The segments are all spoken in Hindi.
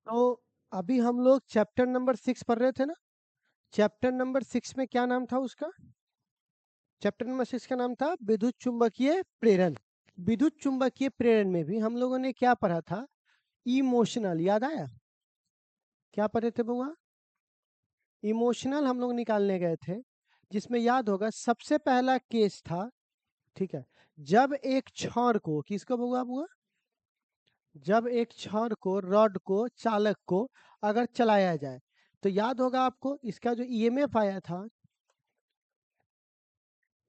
तो अभी हम लोग चैप्टर नंबर 6 पढ़ रहे थे ना। चैप्टर नंबर 6 में क्या नाम था उसका? चैप्टर नंबर 6 का नाम था विद्युत चुंबकीय प्रेरण। विद्युत चुंबकीय प्रेरण में भी हम लोगों ने क्या पढ़ा था? इमोशनल, याद आया? क्या पढ़े थे बुआ? इमोशनल हम लोग निकालने गए थे, जिसमें याद होगा सबसे पहला केस था, ठीक है, जब एक छड़ को, किसको बुआ बुआ? जब एक छड़ को, रॉड को, चालक को अगर चलाया जाए, तो याद होगा आपको इसका जो ईएमएफ आया था,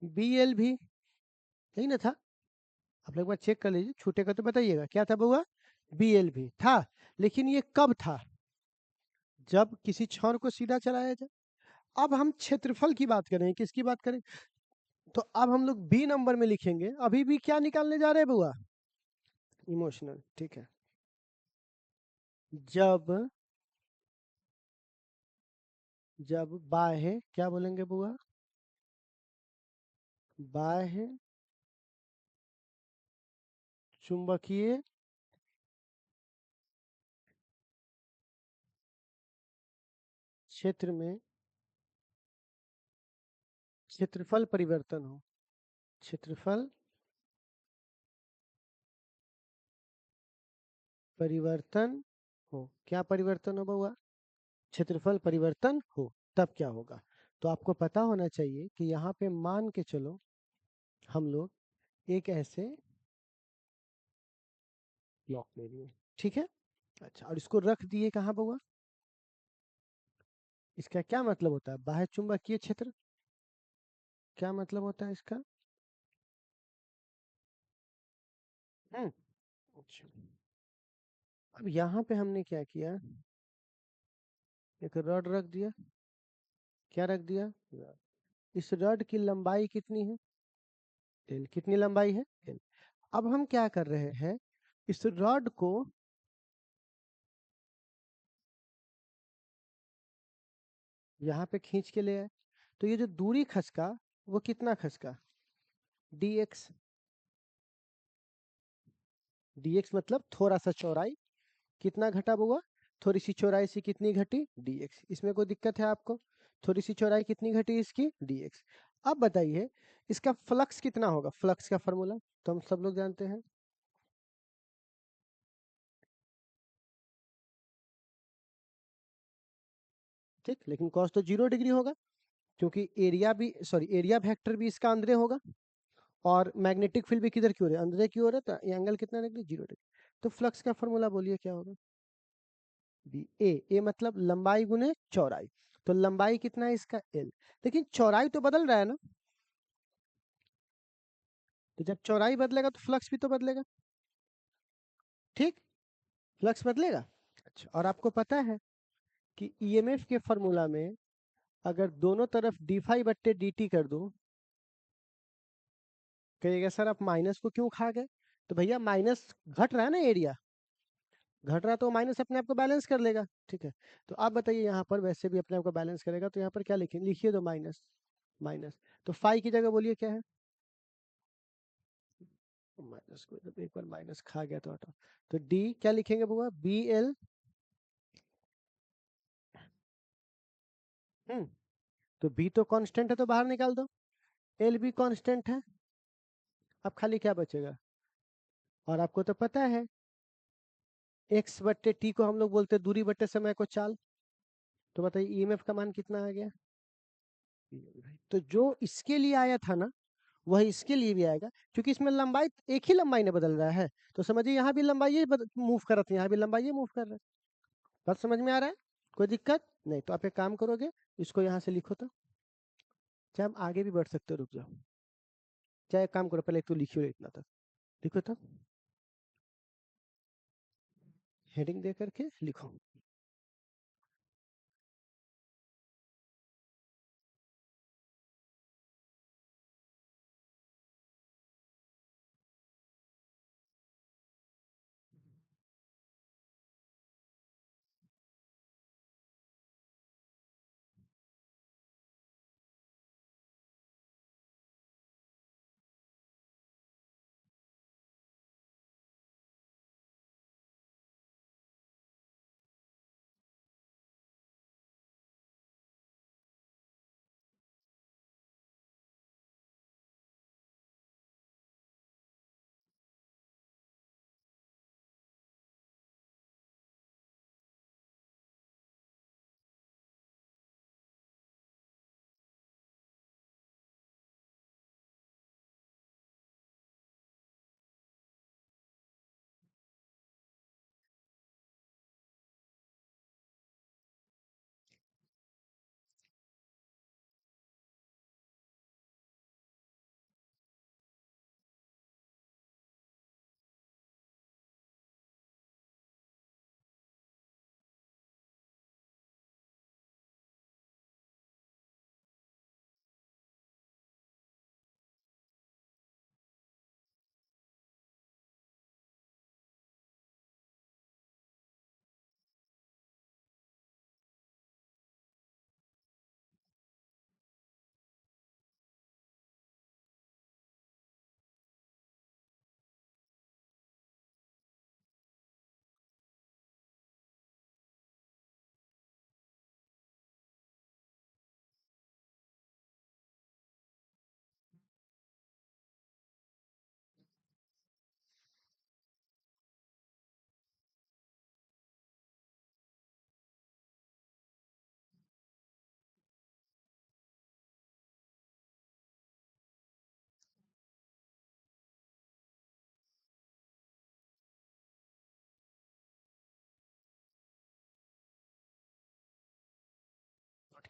बीएल भी, यही ना था? आप लोग एक बार चेक कर लीजिए, छूटेगा तो बताइएगा, क्या था बुआ? बीएल भी था। लेकिन ये कब था? जब किसी छड़ को सीधा चलाया जाए। अब हम क्षेत्रफल की बात करें, किसकी बात करें? तो अब हम लोग बी नंबर में लिखेंगे, अभी भी क्या निकालने जा रहे हैं बुआ? इमोशनल, ठीक है। जब जब बाह्य, क्या बोलेंगे बुआ? बाह्य चुंबकीय क्षेत्र में क्षेत्रफल परिवर्तन हो। क्षेत्रफल परिवर्तन हो। क्या परिवर्तन हो बुआ? क्षेत्रफल परिवर्तन हो, तब क्या होगा? तो आपको पता होना चाहिए कि यहाँ पे मान के चलो, हम लोग एक ऐसे ब्लॉक ले लिए, ठीक है। अच्छा, और इसको रख दिए कहाँ बुआ? इसका क्या मतलब होता है? बाह्य चुंबकीय क्षेत्र, क्या मतलब होता है इसका? अच्छा। अब यहाँ पे हमने क्या किया, एक रॉड रख दिया। क्या रख दिया? रॉड। इस रॉड की लंबाई कितनी है? एल। कितनी लंबाई है? एल। अब हम क्या कर रहे हैं, इस रॉड को यहाँ पे खींच के ले आए, तो ये जो दूरी खसका, वो कितना खसका? dx। dx मतलब थोड़ा सा चौड़ाई, कितना घटा बुआ? थोड़ी सी चौड़ाई से कितनी घटी? dx। इसमें कोई दिक्कत है आपको? थोड़ी सी चौड़ाई कितनी घटी इसकी? dx। अब बताइए इसका फ्लक्स कितना होगा? फ्लक्स का फॉर्मूला तो हम सब लोग जानते हैं, ठीक। लेकिन कॉस तो 0 डिग्री होगा, क्योंकि एरिया भी, सॉरी, एरिया वेक्टर भी इसका अंदर होगा, और मैग्नेटिक फील्ड भी किधर की ओर है? अंदर की ओर है, तो ये एंगल कितना डिग्री? 0 डिग्री। तो फ्लक्स का फॉर्मूला बोलिए क्या होगा? बी ए। ए मतलब लंबाई गुने चौड़ाई, तो लंबाई कितना है इसका? एल। लेकिन चौड़ाई तो बदल रहा है ना, तो जब चौड़ाई बदलेगा तो फ्लक्स भी तो बदलेगा, ठीक। फ्लक्स बदलेगा। अच्छा, और आपको पता है कि ईएमएफ के फॉर्मूला में अगर दोनों तरफ डी फाई बट्टे डी टी कर दो, कहिएगा सर आप माइनस को क्यों खा गए? तो भैया माइनस घट रहा है ना, एरिया घट रहा है, तो माइनस अपने आप को बैलेंस कर लेगा, ठीक है। तो आप बताइए, यहाँ पर वैसे भी अपने आप को बैलेंस करेगा, तो यहाँ पर क्या लिखें? लिखिए तो माइनस, माइनस। तो फाई की जगह बोलिए क्या है? माइनस को जब एक बार माइनस खा गया तो हटाओ, तो डी क्या लिखेंगे बुआ? B L. तो बी तो कांस्टेंट है, तो बाहर निकाल दो, एल भी कांस्टेंट है। अब खाली क्या बचेगा? और आपको तो पता है एक्स बट्टे टी को हम लोग बोलते हैं दूरी बट्टे समय को चाल। तो बताइए ईएमएफ का मान कितना आ गया? तो जो इसके लिए आया था ना, वही इसके लिए भी आएगा, क्योंकि इसमें लंबाई एक ही लंबाई ने बदल रहा है। तो समझिए यहाँ भी लंबाई मूव कर रहा था, यहाँ भी लंबाई मूव कर रहा है। बात समझ में आ रहा है? कोई दिक्कत नहीं? तो आप एक काम करोगे, इसको यहाँ से लिखो, तो चाहे हम आगे भी बढ़ सकते हो, रुक जाओ, चाहे एक काम करो, पहले तो लिखियो इतना तक, लिखो तो, हेडिंग दे करके लिखो।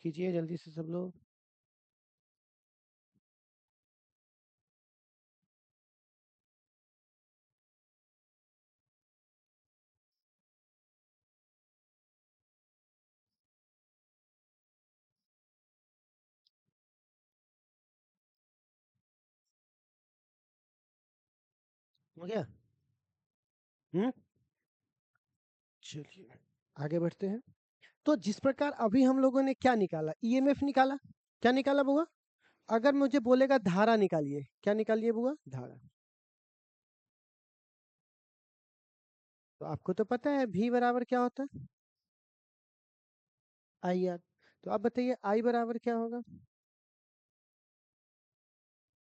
कीजिए जल्दी से सब लोग। हो गया? चलिए आगे बढ़ते हैं। तो जिस प्रकार अभी हम लोगों ने क्या निकाला, ईएमएफ निकाला। क्या निकाला बुआ? अगर मुझे बोलेगा धारा निकालिए, क्या निकालिए बुआ? धारा। तो आपको तो पता है V बराबर क्या होता है, आई आर। तो आप बताइए I बराबर क्या होगा?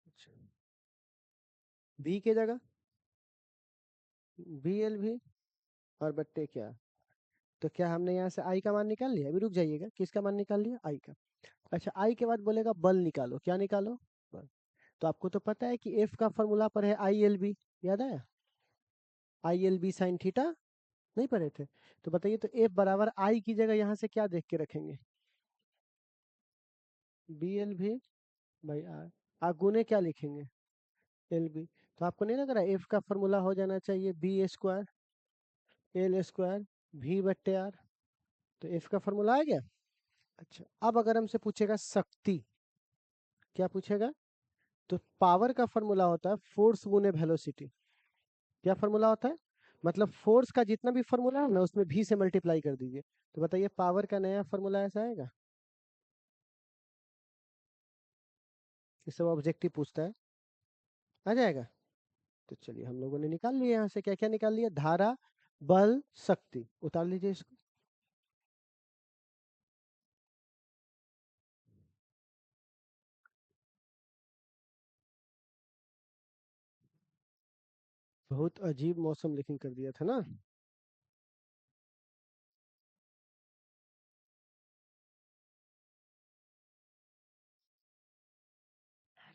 अच्छा, V के जगह VLV और बट्टे क्या। तो क्या हमने यहाँ से I का मान निकाल लिया? अभी रुक जाइएगा, किसका मान निकाल लिया? I का। अच्छा, I के बाद बोलेगा बल निकालो, क्या निकालो? बल। तो आपको तो पता है कि F का फॉर्मूला पर है ILB, याद आया? ILB साइन थीटा, नहीं पढ़े थे? तो बताइए, तो F बराबर I की जगह यहाँ से क्या देख के रखेंगे? BLV by R। आप गुने क्या लिखेंगे? LB। तो आपको नहीं लग रहा है F का फॉर्मूला हो जाना चाहिए B² L² V/R? तो F का फॉर्मूला आ गया। अच्छा, अब अगर हमसे पूछेगा शक्ति, क्या पूछेगा? तो पावर का फॉर्मूला होता है फोर्स गुने वेलोसिटी। क्या फॉर्मूला होता है? मतलब फोर्स का जितना भी फॉर्मूला है ना, उसमें V से मल्टीप्लाई कर दीजिए। तो बताइए पावर का नया फॉर्मूला ऐसा आएगा? ये सब ऑब्जेक्टिव पूछता है, आ जाएगा? तो चलिए हम लोगों ने निकाल लिया, यहाँ से क्या क्या निकाल लिया? धारा, बल, शक्ति। उतार लीजिए इसको। बहुत अजीब मौसम लेकिन कर दिया था ना।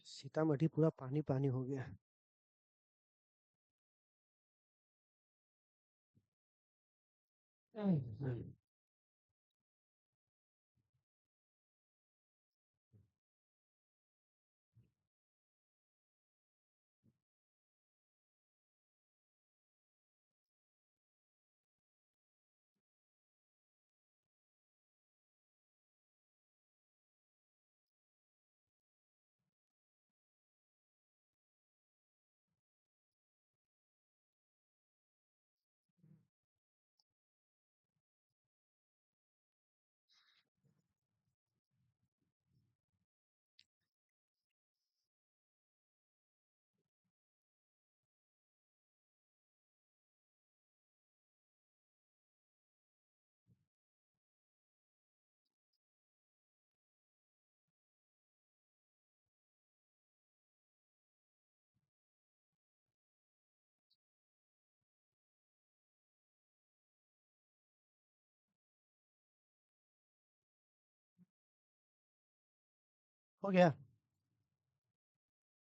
सीतामढ़ी पूरा पानी पानी हो गया। हो गया?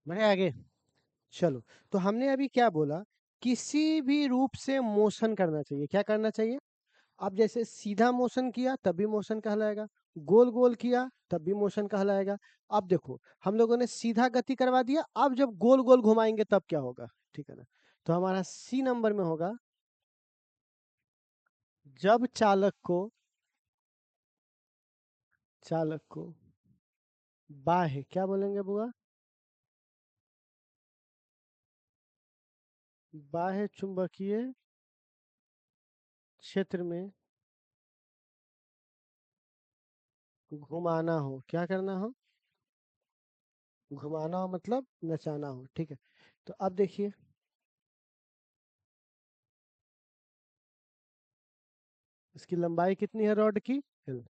बढ़े आगे। चलो, तो हमने अभी क्या बोला? किसी भी रूप से मोशन करना चाहिए। क्या करना चाहिए? अब जैसे सीधा मोशन किया तब भी मोशन कहलाएगा, गोल गोल किया तब भी मोशन कहलाएगा। अब देखो, हम लोगों ने सीधा गति करवा दिया, अब जब गोल गोल घुमाएंगे तब क्या होगा? ठीक है ना? तो हमारा C नंबर में होगा, जब चालक को बाह्य, क्या बोलेंगे बुआ? बाह्य चुंबकीय क्षेत्र में घुमाना हो। क्या करना हो? घुमाना हो मतलब नचाना हो। ठीक है, तो अब देखिए, इसकी लंबाई कितनी है रॉड की? L।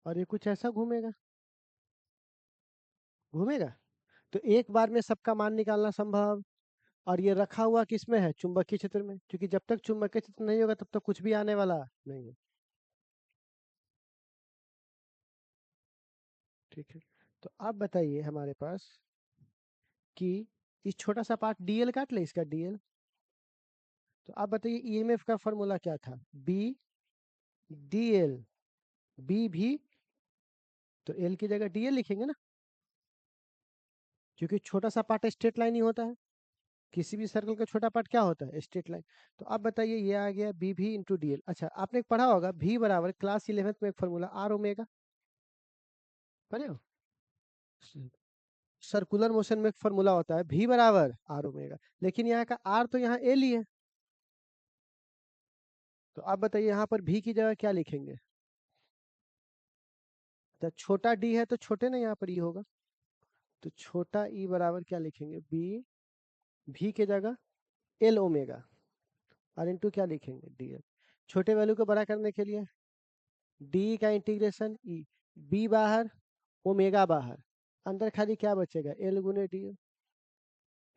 और ये कुछ ऐसा घूमेगा, घूमेगा। तो एक बार में सबका मान निकालना संभव। और ये रखा हुआ किसमें है? चुंबकीय क्षेत्र में, क्योंकि जब तक चुंबकीय क्षेत्र नहीं होगा तब तक कुछ भी आने वाला नहीं है। ठीक है, तो अब बताइए हमारे पास कि इस छोटा सा पार्ट dl काट ले, इसका dl। तो आप बताइए ईएमएफ का फॉर्मूला क्या था? B dl। B भी तो एल की जगह डी एल लिखेंगे ना, क्योंकि छोटा सा पार्ट स्ट्रेट लाइन ही होता है, किसी भी सर्कल का छोटा पार्ट क्या होता है, स्ट्रेट लाइन। तो अब बताइए ये आ गया बी भी इंटू डी एल। अच्छा आपने पढ़ा होगा भी बराबर क्लास 11th में एक फॉर्मूला आर ओमेगा, पढ़े हो? सर्कुलर मोशन में एक फॉर्मूला होता है भी बराबर आर ओमेगा, लेकिन यहाँ का आर तो यहाँ एल ही है। तो आप बताइए यहाँ पर भी की जगह क्या लिखेंगे? तो छोटा डी है तो छोटे ना यहाँ पर ये होगा, तो छोटा ई बराबर क्या लिखेंगे, बी भी के जगह एल ओमेगा और इंटू क्या लिखेंगे डी एल। छोटे वैल्यू को बड़ा करने के लिए डी का इंटीग्रेशन ई, बी बाहर ओमेगा बाहर, अंदर खाली क्या बचेगा एल गुने डी एल,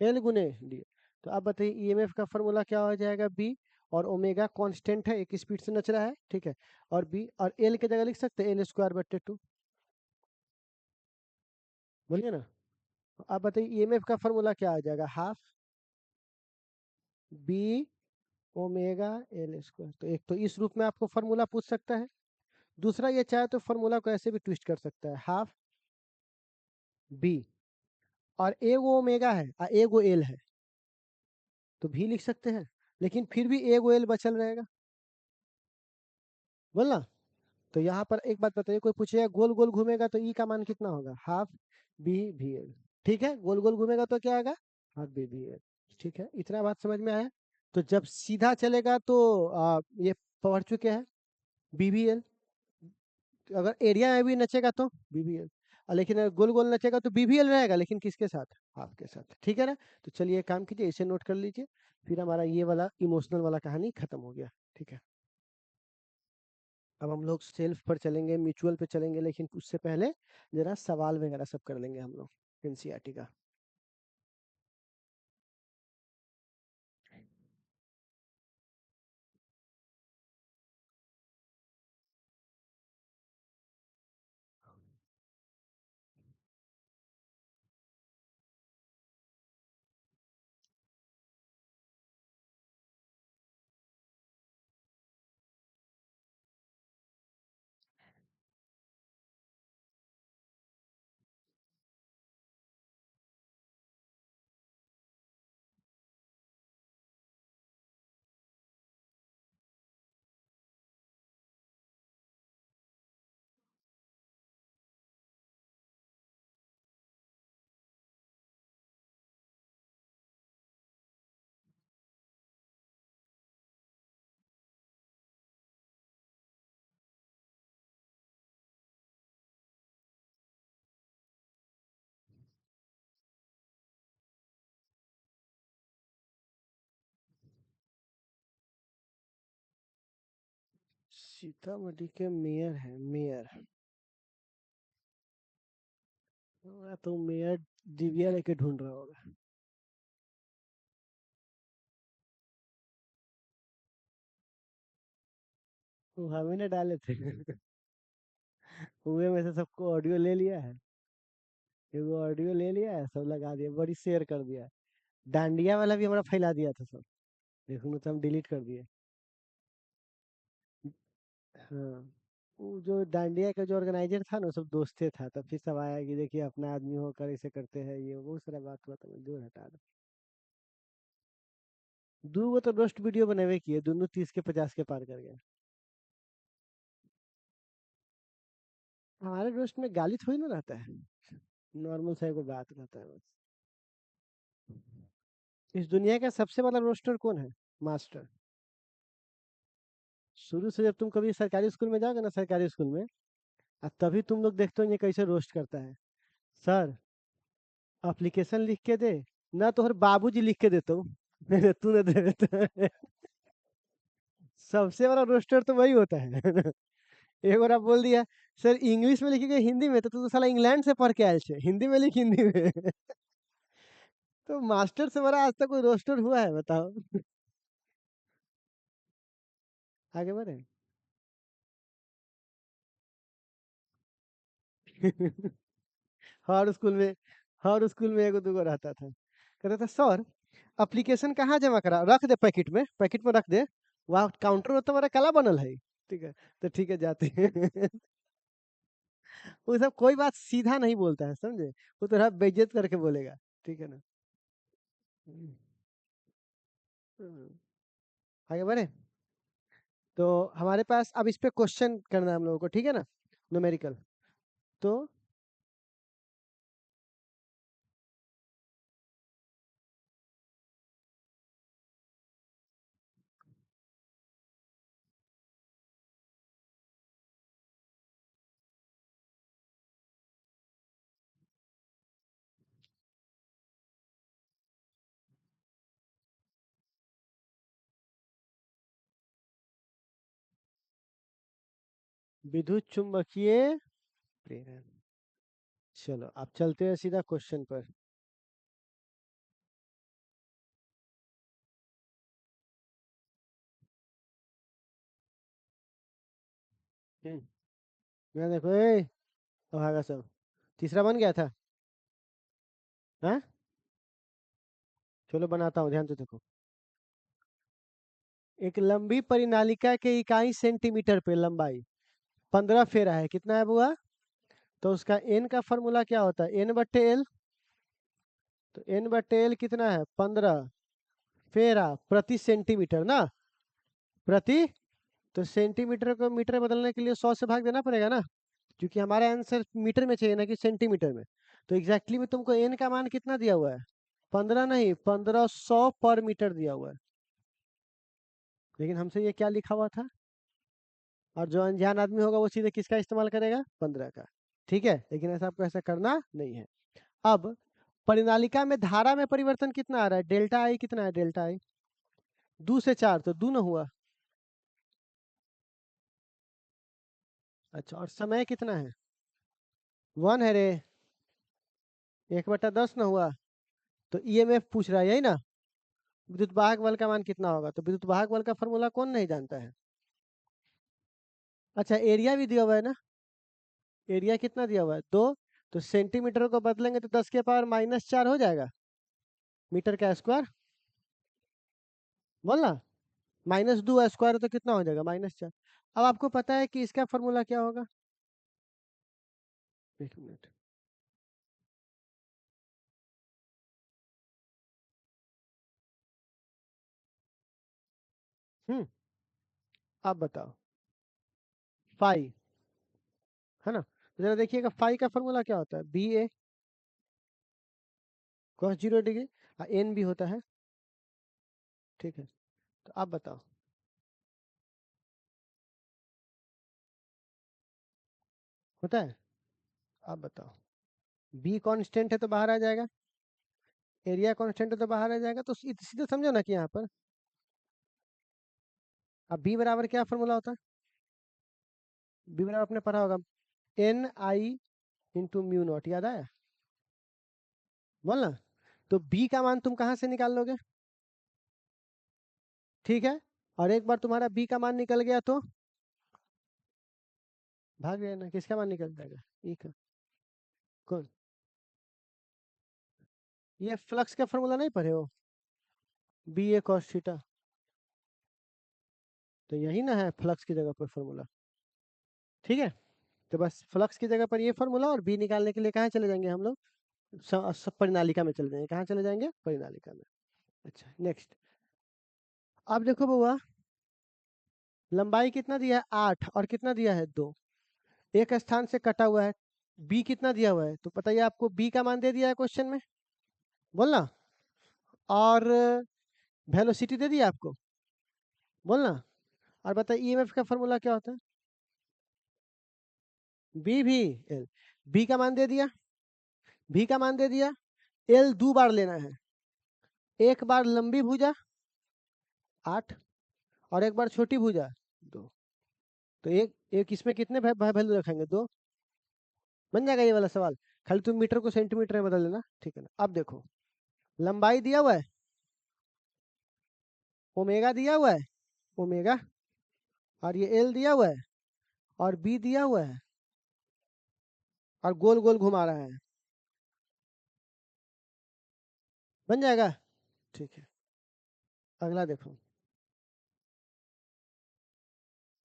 एल गुने डी एल। तो आप बताइए ईएमएफ का फॉर्मूला क्या हो जाएगा, बी और ओमेगा कांस्टेंट है, एक स्पीड से नच रहा है, ठीक है, और बी और एल की जगह लिख सकते हैं एल स्क्वायर बटे 2, बोलिए ना। आप बताइए ईएमएफ का फॉर्मूला क्या आ जाएगा, half B omega L square. तो एक तो इस रूप में आपको फॉर्मूला पूछ सकता है, दूसरा ये चाहे तो फॉर्मूला को ऐसे भी ट्विस्ट कर सकता है, हाफ बी और ए वो ओमेगा है और ए वो एल है, तो भी लिख सकते हैं, लेकिन फिर भी ए वो एल बचल रहेगा, बोलना। तो यहाँ पर एक बात बताइए, कोई पूछेगा गोल गोल घूमेगा तो ई का मान कितना होगा, हाफ बी भी एल, ठीक है, गोल गोल घूमेगा तो क्या आएगा, हाफ बी भी एल, ठीक है, इतना बात समझ में आया। तो जब सीधा चलेगा तो ये पढ़ चुके हैं बी बी एल, अगर एरिया में भी नचेगा तो बी बी एल, लेकिन अगर गोल गोल नचेगा तो बी बी एल रहेगा, लेकिन किसके साथ, हाफ के साथ, ठीक है ना। तो चलिए काम कीजिए, इसे नोट कर लीजिए, फिर हमारा ये वाला इमोशनल वाला कहानी खत्म हो गया, ठीक है। अब हम लोग सेल्फ पर चलेंगे, म्यूचुअल पे चलेंगे, लेकिन उससे पहले जरा सवाल वगैरह सब कर लेंगे हम लोग एनसीईआरटी का। सीतामढ़ी के मेयर है, मेयर, तो मेयर डिबिया लेके ढूंढ रहा होगा। वो हमें ने डाले थे कुएं में से सबको ऑडियो ले लिया है, एगो ऑडियो ले लिया है, सब लगा दिया, बड़ी शेयर कर दिया है। डांडिया वाला भी हमारा फैला दिया था सब, देखो तो हम डिलीट कर दिए। हाँ, वो जो डांडिया का जो ऑर्गेनाइजर था ना, सब दोस्ते था, तब फिर सब आया कि देखिए अपना आदमी होकर ऐसे करते हैं, ये बहुत सारा बात हुआ, तो दूर हटा दो। दो वो तो रोस्ट वीडियो बने हुए किए, दोनों 30 के 50 के पार कर गए। हमारे रोस्ट में गाली थोड़ी ना रहता है, नॉर्मल सा एगो बात रहता है बस। इस दुनिया का सबसे बड़ा रोस्टर कौन है, मास्टर। शुरू से जब तुम कभी सरकारी स्कूल में जाओगे ना, सरकारी स्कूल में, तभी तुम लोग देखते हो ये कैसे रोस्ट करता है, सर एप्लीकेशन लिख के दे, ना तो हर बाबूजी लिख के देता हूँ तू ना दे देता सबसे बड़ा रोस्टर तो वही होता है एक बार आप बोल दिया सर इंग्लिश में लिखेगा हिंदी में, तो तू तो साला इंग्लैंड से पढ़ के आयल छे, हिंदी में लिख हिंदी में तो मास्टर से बड़ा आज तक कोई रोस्टर हुआ है बताओ आगे बढ़े हर स्कूल में, हर स्कूल में एगो दूगो रहता था, कहता था सर एप्लीकेशन कहाँ जमा करा, रख दे पैकेट में, पैकेट में रख दे, वहाँ काउंटर में तो मेरा काला बनल है, ठीक है, तो ठीक है जाते हैं वो सब कोई बात सीधा नहीं बोलता है, समझे, वो थोड़ा बेइज्जत करके बोलेगा, ठीक है ना। हम्म, आगे बढ़े। तो हमारे पास अब इस पे क्वेश्चन करना है हम लोगों को, ठीक है ना, न्यूमेरिकल। तो विद्युत चुंबकीय प्रेरण। चलो अब चलते हैं सीधा क्वेश्चन पर। मैं देखो अब आगा सब तीसरा बन गया था। हाँ, चलो बनाता हूँ, ध्यान से देखो। एक लंबी परिनालिका के इकाई सेंटीमीटर पे लंबाई 15 फेरा है, कितना है बुआ? तो उसका एन का फॉर्मूला क्या होता है? एन बट्टे एल। तो एन बट्टे एल कितना है? 15 फेरा प्रति सेंटीमीटर ना, प्रति। तो सेंटीमीटर को मीटर बदलने के लिए 100 से भाग देना पड़ेगा ना, क्योंकि हमारा आंसर मीटर में चाहिए ना कि सेंटीमीटर में। तो एग्जैक्टली में तुमको एन का मान कितना दिया हुआ है? 15 नहीं, 1500 पर मीटर दिया हुआ है। लेकिन हमसे ये क्या लिखा हुआ था? और जो अनजान आदमी होगा वो सीधे किसका इस्तेमाल करेगा? 15 का। ठीक है, लेकिन ऐसा आपको ऐसा करना नहीं है। अब परिनालिका में धारा में परिवर्तन कितना आ रहा है? डेल्टा आई कितना है? डेल्टा आई 2 से 4, तो 2 न हुआ। अच्छा, और समय कितना है? 1 है रे, 1/10 न हुआ। तो ईएमएफ पूछ रहा है, यही ना। विद्युत वाहक बल का मान कितना होगा? तो विद्युत वाहक बल का फॉर्मूला कौन नहीं जानता है? अच्छा, एरिया भी दिया हुआ है ना। एरिया कितना दिया हुआ है? 2। तो सेंटीमीटर को बदलेंगे तो 10 के पावर -4 हो जाएगा मीटर का स्क्वायर। बोलना, -2 स्क्वायर तो कितना हो जाएगा? -4। अब आपको पता है कि इसका फॉर्मूला क्या होगा? एक मिनट। आप बताओ। फाई, है ना। तो जरा देखिएगा फाई का फॉर्मूला क्या होता है? BA cos 0 डिग्री, एन भी होता है, ठीक है। तो आप बताओ। होता है? आप बताओ। बी कांस्टेंट है तो बाहर आ जाएगा, एरिया कांस्टेंट है तो बाहर आ जाएगा। तो सीधे समझो ना कि यहाँ पर अब बी बराबर क्या फॉर्मूला होता है? बी बराबर आपने पढ़ा होगा, NI × म्यू नॉट, याद आया? बोलना। तो बी का मान तुम कहाँ से निकाल लोगे? ठीक है, और एक बार तुम्हारा बी का मान निकल गया तो भाग गया ना, किसका मान निकल जाएगा? ई का। कौन? ये फ्लक्स का फॉर्मूला नहीं पढ़े हो? BA cos थीटा, तो यही ना है फ्लक्स की जगह पर फॉर्मूला, ठीक है। तो बस फ्लक्स की जगह पर ये फॉर्मूला, और बी निकालने के लिए कहाँ चले जाएंगे हम लोग? परिनालिका में चले जाएंगे। कहाँ चले जाएंगे? परिनालिका में। अच्छा, नेक्स्ट। अब देखो बुआ, लंबाई कितना दिया है? 8, और कितना दिया है? 2। एक स्थान से कटा हुआ है। बी कितना दिया हुआ है? तो बताइए, आपको बी का मान दे दिया है क्वेश्चन में, बोलना। और वेलोसिटी दे दिया आपको, बोलना। और बताइए ईएमएफ का फॉर्मूला क्या होता है? एल। बी का मान दे दिया, भी का मान दे दिया। एल 2 बार लेना है, एक बार लंबी भुजा 8, और एक बार छोटी भुजा 2। तो एक एक इसमें कितने वैल्यू रखेंगे? 2। बन जाएगा ये वाला सवाल। खाली तुम मीटर को सेंटीमीटर में बदल देना, ठीक है ना। अब देखो, लंबाई दिया हुआ है, ओमेगा दिया हुआ है, ओमेगा, और ये एल दिया हुआ है, और बी दिया हुआ है, और गोल गोल घुमा रहा है। बन जाएगा, ठीक है। अगला देखो,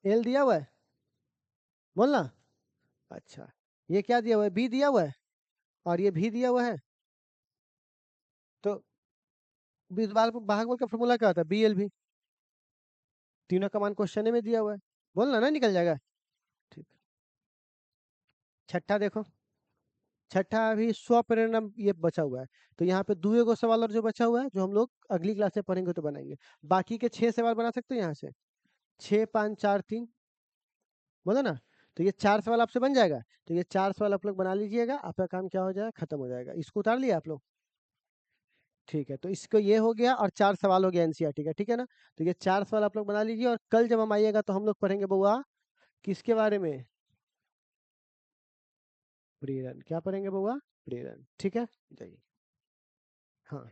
एल दिया हुआ है, बोलना। अच्छा, ये क्या दिया हुआ है, बी दिया हुआ है और ये भी दिया हुआ है। तो भागफल का फॉर्मूला क्या होता है, बी एल भी। तीनों का मान क्वेश्चन में दिया हुआ है, बोलना ना निकल जाएगा। ठीक, छठा देखो, छठा अभी स्वप्रेरणा ये बचा हुआ है। तो यहाँ पे दुए को सवाल और जो बचा हुआ है, जो हम लोग अगली क्लास में पढ़ेंगे तो बनाएंगे। बाकी के 6 सवाल बना सकते हो यहाँ से, 6 5 4 3, बोला ना। तो ये 4 सवाल आपसे बन जाएगा। तो ये 4 सवाल आप लोग बना लीजिएगा, आपका काम क्या हो जाएगा, खत्म हो जाएगा। इसको उतार लिया आप लोग, ठीक है। तो इसको ये हो गया और 4 सवाल हो गया एनसीईआरटी का, ठीक है ना। तो ये 4 सवाल आप लोग बना लीजिए और कल जब हम आइएगा तो हम लोग पढ़ेंगे बउआ किसके बारे में, प्रेरण। क्या पढ़ेंगे बउआ, प्रेरण, ठीक है। जाइए, हाँ।